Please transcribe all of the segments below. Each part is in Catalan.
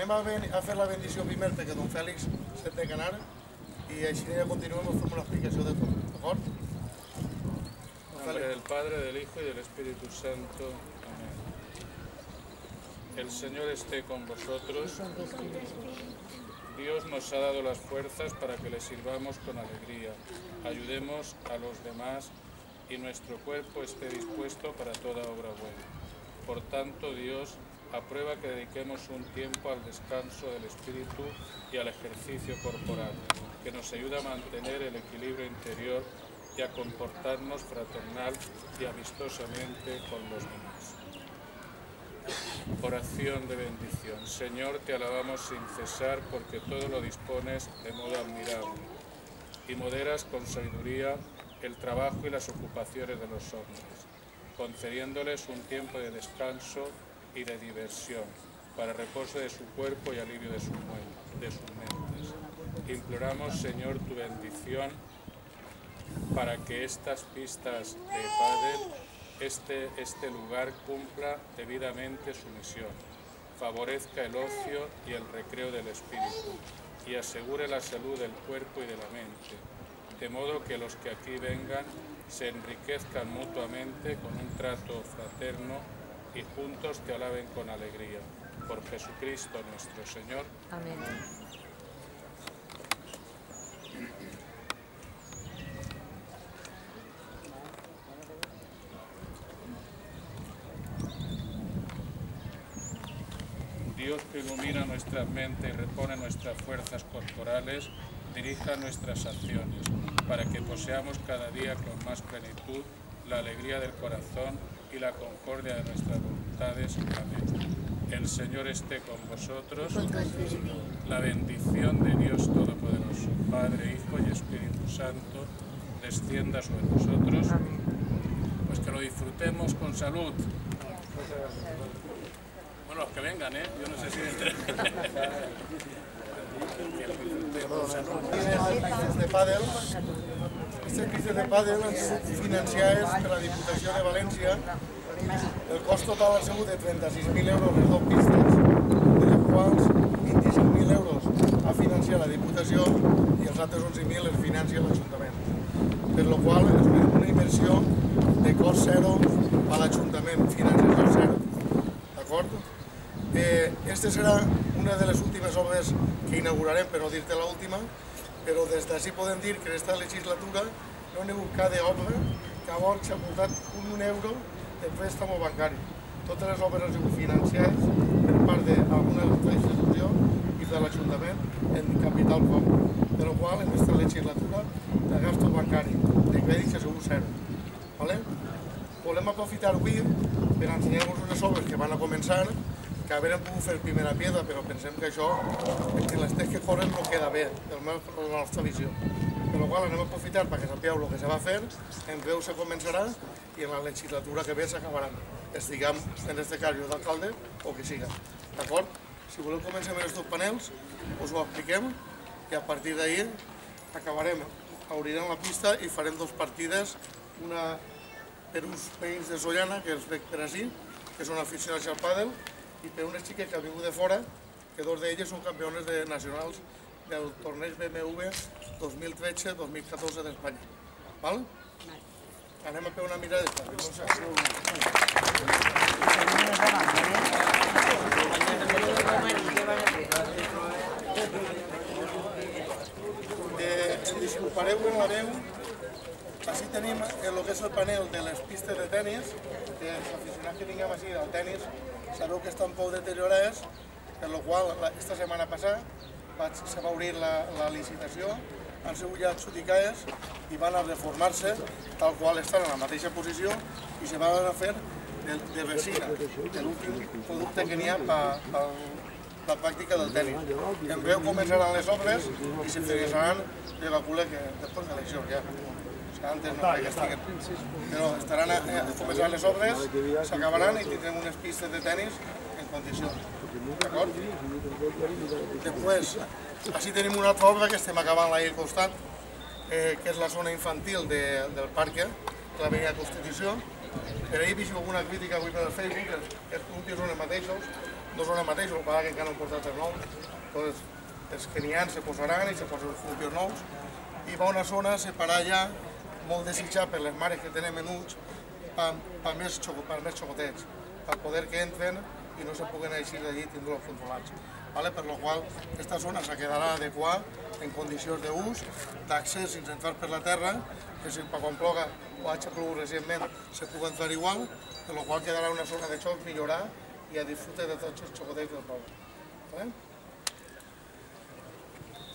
anem a fer la bendició primer perquè don Fèlix se'n té que anar i així ja continuem fent una explicació de tot, d'acord? En nombre del Padre, del Hijo y del Espíritu Santo. Amén. El Señor esté con vosotros. Dios nos ha dado las fuerzas para que le sirvamos con alegría. Ayudemos a los demás y nuestro cuerpo esté dispuesto para toda obra buena. Por tanto, Dios aprueba que dediquemos un tiempo al descanso del espíritu y al ejercicio corporal, que nos ayuda a mantener el equilibrio interior y a comportarnos fraternal y amistosamente con los demás. Oración de bendición. Señor, te alabamos sin cesar porque todo lo dispones de modo admirable y moderas con sabiduría el trabajo y las ocupaciones de los hombres, concediéndoles un tiempo de descanso y de diversión, para reposo de su cuerpo y alivio de sus mentes. Imploramos, Señor, tu bendición para que estas pistas de pádel, este lugar cumpla debidamente su misión, favorezca el ocio y el recreo del espíritu y asegure la salud del cuerpo y de la mente, de modo que los que aquí vengan se enriquezcan mutuamente con un trato fraterno y juntos te alaben con alegría. Por Jesucristo nuestro Señor. Amén. Dios que ilumina nuestra mente y repone nuestras fuerzas corporales, dirija nuestras acciones, para que poseamos cada día con más plenitud la alegría del corazón y la concordia de nuestras voluntades. Amén. El Señor esté con vosotros. La bendición de Dios Todopoderoso, Padre, Hijo y Espíritu Santo, descienda sobre nosotros. Pues que lo disfrutemos con salud. Bueno, los que vengan, ¿eh? Yo no sé si... de pàdel. Aquestes pistes de pàdel han sigut financiades per la Diputació de València. El cost total ha sigut de 36.000 euros les dues pistes, de les quals 25.000 euros ha financiat la Diputació i els altres 11.000 els financia l'Ajuntament. Per la qual és una inversió de cost zero a l'Ajuntament, financiació zero. D'acord? Aquesta serà una de les últimes obres que inaugurarem, per no dir-te l'última, però des d'ací podem dir que en aquesta legislatura no n'hi ha hagut cada obra que llavors s'ha portat un euro de préstamo bancari. Totes les obres han sigut financiades per part d'alguna altra institució i de l'Ajuntament en capital propi, per la qual en aquesta legislatura de gasto bancari, de crèdit ha sigut zero. Volem aprofitar avui per ensenyar-vos unes obres que van a començar, que haurem pogut fer primera piedra, però pensem que això, en les temps que corren, no queda bé, la nostra visió. Per la qual anem a aprofitar perquè sapigueu el que se va fer, en breu se començarà i en la legislatura que ve s'acabaran. Estiguem, en aquest cas, jo d'alcalde o qui siga. D'acord? Si voleu comencem amb els dos panels, us ho expliquem i a partir d'ahir acabarem, obrirem la pista i farem dues partides, una per uns veïns de Sollana, que els veig per ací, que són aficionats al pàdel, i per unes xiques que han vingut de fora, que dos d'elles són campiones nacionals del torneig BMW 2013-2014 d'Espanya. Val? Anem a fer una mirada Em disculpareu per la veu. Així tenim el que és el panel de les pistes de tenis, que els aficionats que tinguem així del tenis sabeu que estan poc deteriorades, per la qual esta setmana passada se va obrir la licitació, han sigut ja adjudicades i van a reformar-se tal qual estan en la mateixa posició i se van a fer de resina, l'últim producte que n'hi ha per la pràctica del tenis. En breu començaran les obres i se finalitzaran, jo calculo que després de l'elecció ja. Antes no crec que estiguen. Però estaran començant les obres, s'acabaran i tindrem unes pistes de tenis en condicions. D'acord? Després, així tenim una altra obra que estem acabant l'ahir al costat, que és la zona infantil del parc, l'avinida Constitució. Per ahir he vist alguna crítica avui per Facebook, els punts són els mateixos, no són els mateixos, el que encara no han portat els nous. Entonces, els que n'hi ha se posaran i se posen els columpios nous. I va una zona separada ja, molt desitjada per les mares que tenen menuts, per més xocotets, per poder que entren i no se puguen eixir d'allí i tindre-los controlats. Per la qual aquesta zona se quedarà adequada en condicions d'ús, d'accés sense entrar per la terra, que si quan ploga o hagi plogut recentment se pugui entrar igual, per la qual quedarà una zona de xoc millorar i a disfrutar de tots els xocotets del poble.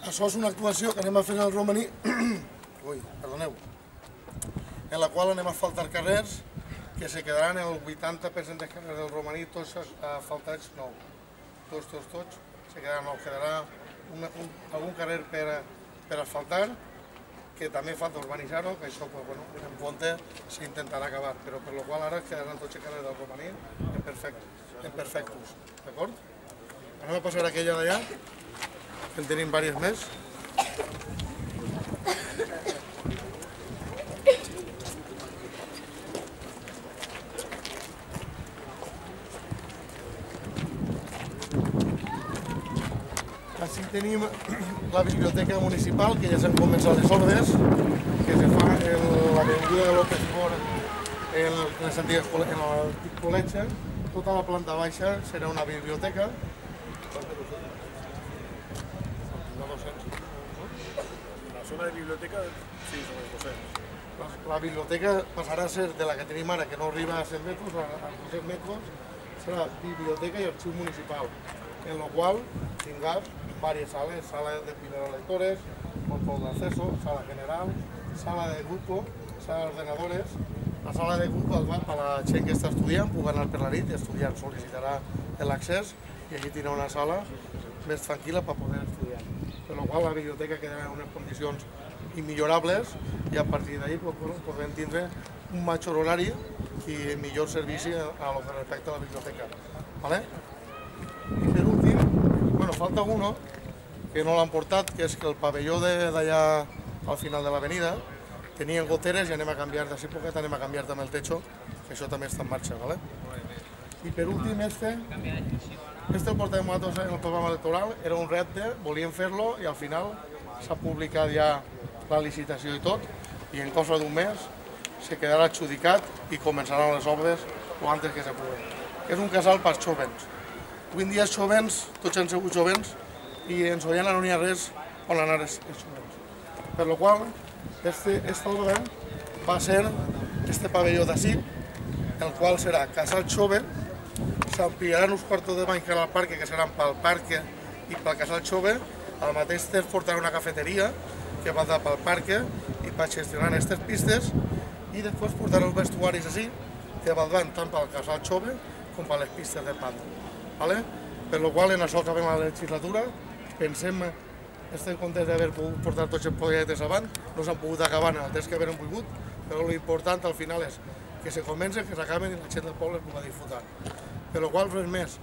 Això és una actuació que anem a fer al romaní, en la qual anem a asfaltar carrers que se quedaran el 80% dels carrers del romaní tots asfaltats nous. Tots se quedaran nous. Quedarà algun carrer per asfaltar, que també falta urbanitzar-ho, que això en compte s'intentarà acabar, però per la qual ara quedaran tots els carrers del romaní en perfectos. D'acord? Anem a passar aquella d'allà, que en tenim diverses més. Així tenim la biblioteca municipal, que ja s'han començat les obres, que se fa en l'avinguda de López Mor, en l'antic col·legi. Tota la planta baixa serà una biblioteca. La zona de biblioteca, sí, són els 200. La biblioteca passarà a ser de la que tenim ara, que no arriba a 100 metres, a 200 metres, serà biblioteca i arxiu municipal, en la qual tindràs diverses sales, sala de primeros lectores, control de acceso, sala general, sala de grupo, sala de ordenadores. La sala de grupo va per la gent que està estudiant, puc anar per la nit i estudiant sol·licitarà l'accés i allí tindrà una sala més tranquil·la per poder estudiar. Per la qual la biblioteca quedarà en unes condicions immillorables i a partir d'ahir podrem tindre un major horari i millor servici a lo que respecta a la biblioteca. I per últim, falta uno que no l'han portat, que és que el pavelló d'allà al final de l'avenida tenien goteres i anem a canviar d'ací poquet, anem a canviar també el techo, que això també està en marxa. I per últim, el portàvem nosaltres en el programa electoral, era un repte, volíem fer-lo i al final s'ha publicat ja la licitació i tot, i en cosa d'un mes se quedarà adjudicat i començaran les obres o antes que se pugui. És un casal per jovens. Avui en dia els jovens, tots han sigut jovens, i en Sollana no n'hi ha res on anar els jovens. Per la qual, aquesta obra va ser este pavelló d'ací, el qual serà casal jove, s'ampliaran uns quartos de bany que al parc, que seran pel parc i pel casal jove, al mateix temps portarà una cafeteria que va dar pel parc i per gestionar aquestes pistes, i després portarà els vestuaris així, que valdran tant pel casal jove com per les pistes de panda. Per la qual, en això acabem la legislatura, pensem, estem contents d'haver pogut portar tots els projectes avant, no s'han pogut acabar en el temps que havíem volgut, però l'important al final és que se comencen, que s'acaben i la gent del poble es pugui disfrutar. Per la qual, res més,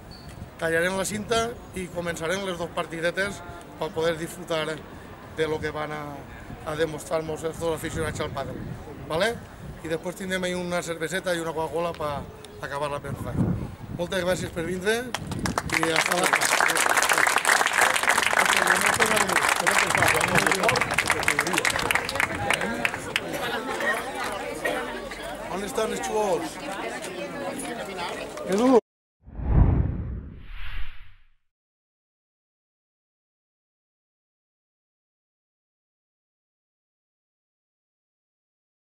tallarem la cinta i començarem les dues partidetes per poder disfrutar de lo que van a demostrar-nos els dos aficionats al pàdel. I després tindrem una cerveseta i una Coca-Cola per acabar la pensa. Moltes gràcies per vindre i hasta la próxima. On estan els xuors? Edu!